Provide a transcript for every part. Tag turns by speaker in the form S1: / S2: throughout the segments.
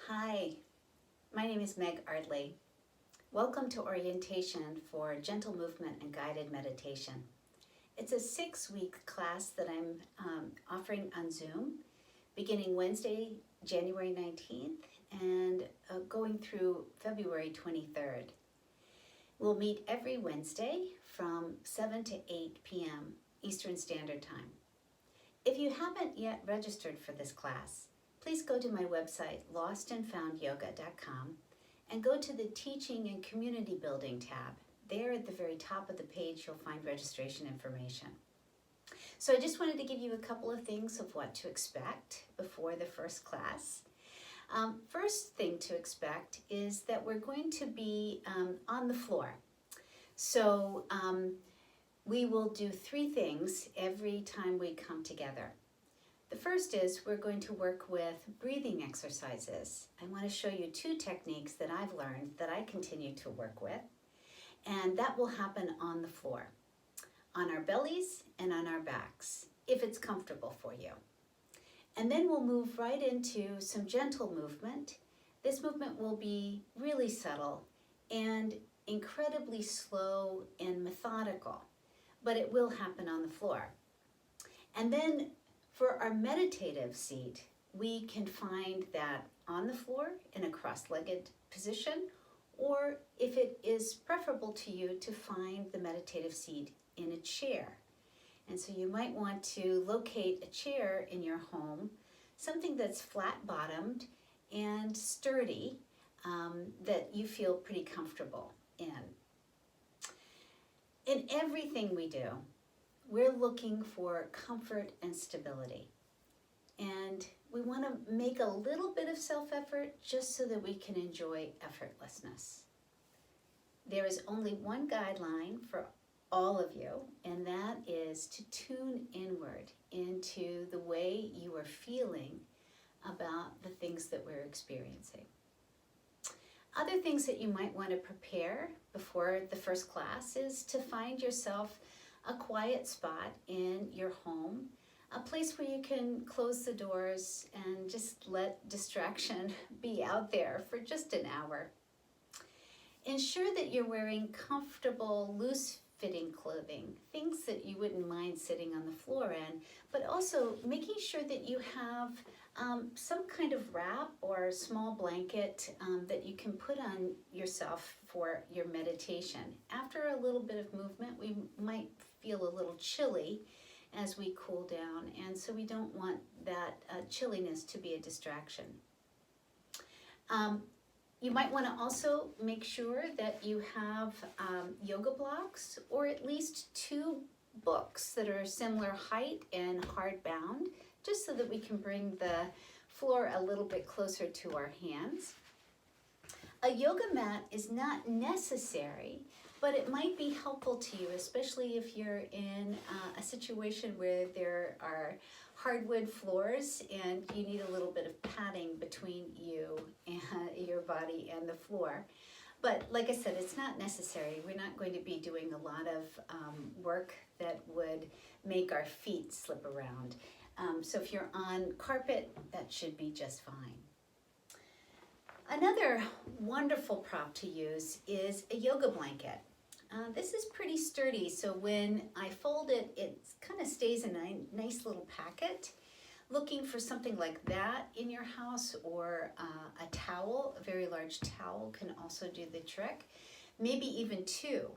S1: Hi, my name is Meg Ardley. Welcome to Orientation for Gentle Movement and Guided Meditation. It's a 6-week class that I'm offering on Zoom, beginning Wednesday, January 19th, and going through February 23rd. We'll meet every Wednesday from 7 to 8 p.m. Eastern Standard Time. If you haven't yet registered for this class, please go to my website, lostandfoundyoga.com, and go to the Teaching and Community Building tab. There at the very top of the page, you'll find registration information. So I just wanted to give you a couple of things of what to expect before the first class. First thing to expect is that we're going to be on the floor. So we will do 3 things every time we come together. The first is we're going to work with breathing exercises. I want to show you 2 techniques that I've learned that I continue to work with, and that will happen on the floor, on our bellies and on our backs, if it's comfortable for you. And then we'll move right into some gentle movement. This movement will be really subtle and incredibly slow and methodical, but it will happen on the floor. And then for our meditative seat, we can find that on the floor in a cross-legged position, or if it is preferable to you, to find the meditative seat in a chair. And so you might want to locate a chair in your home, something that's flat-bottomed and sturdy, that you feel pretty comfortable in. In everything we do, we're looking for comfort and stability. And we want to make a little bit of self-effort just so that we can enjoy effortlessness. There is only one guideline for all of you, and that is to tune inward into the way you are feeling about the things that we're experiencing. Other things that you might want to prepare before the first class is to find yourself a quiet spot in your home, a place where you can close the doors and just let distraction be out there for just an hour. Ensure that you're wearing comfortable, loose-fitting clothing, things that you wouldn't mind sitting on the floor in, but also making sure that you have some kind of wrap or small blanket that you can put on yourself for your meditation. After a little bit of movement, we might feel a little chilly as we cool down, and so we don't want that chilliness to be a distraction. You might want to also make sure that you have yoga blocks, or at least 2 books that are similar height and hardbound, just so that we can bring the floor a little bit closer to our hands. A yoga mat is not necessary, but it might be helpful to you, especially if you're in a situation where there are hardwood floors and you need a little bit of padding between you and your body and the floor. But like I said, it's not necessary. We're not going to be doing a lot of work that would make our feet slip around. So if you're on carpet, that should be just fine. Another wonderful prop to use is a yoga blanket. This is pretty sturdy, so when I fold it, it kind of stays in a nice little packet. Looking for something like that in your house, or a towel, a very large towel can also do the trick. Maybe even 2,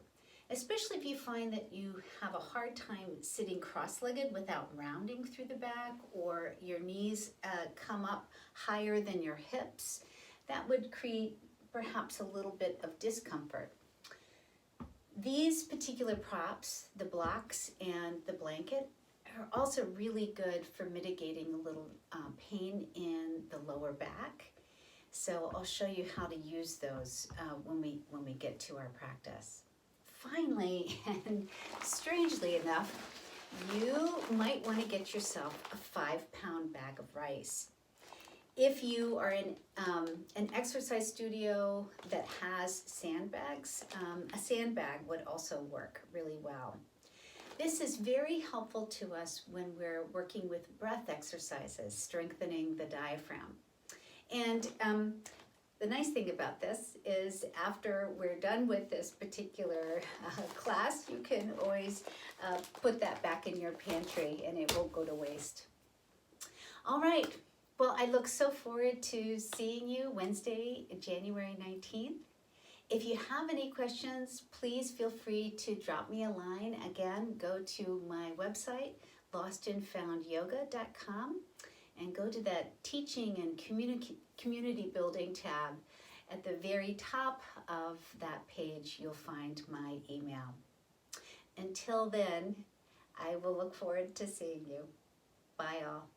S1: especially if you find that you have a hard time sitting cross-legged without rounding through the back, or your knees come up higher than your hips. That would create perhaps a little bit of discomfort. These particular props, the blocks and the blanket, are also really good for mitigating a little pain in the lower back. So I'll show you how to use those when we get to our practice. Finally, and strangely enough, you might want to get yourself a 5-pound bag of rice. If you are in an exercise studio that has sandbags, a sandbag would also work really well. This is very helpful to us when we're working with breath exercises, strengthening the diaphragm. And the nice thing about this is after we're done with this particular class, you can always put that back in your pantry and it won't go to waste. All right, well, I look so forward to seeing you Wednesday, January 19th. If you have any questions, please feel free to drop me a line. Again, go to my website, lostandfoundyoga.com, and go to that teaching and community building tab. At the very top of that page, you'll find my email. Until then, I will look forward to seeing you. Bye all.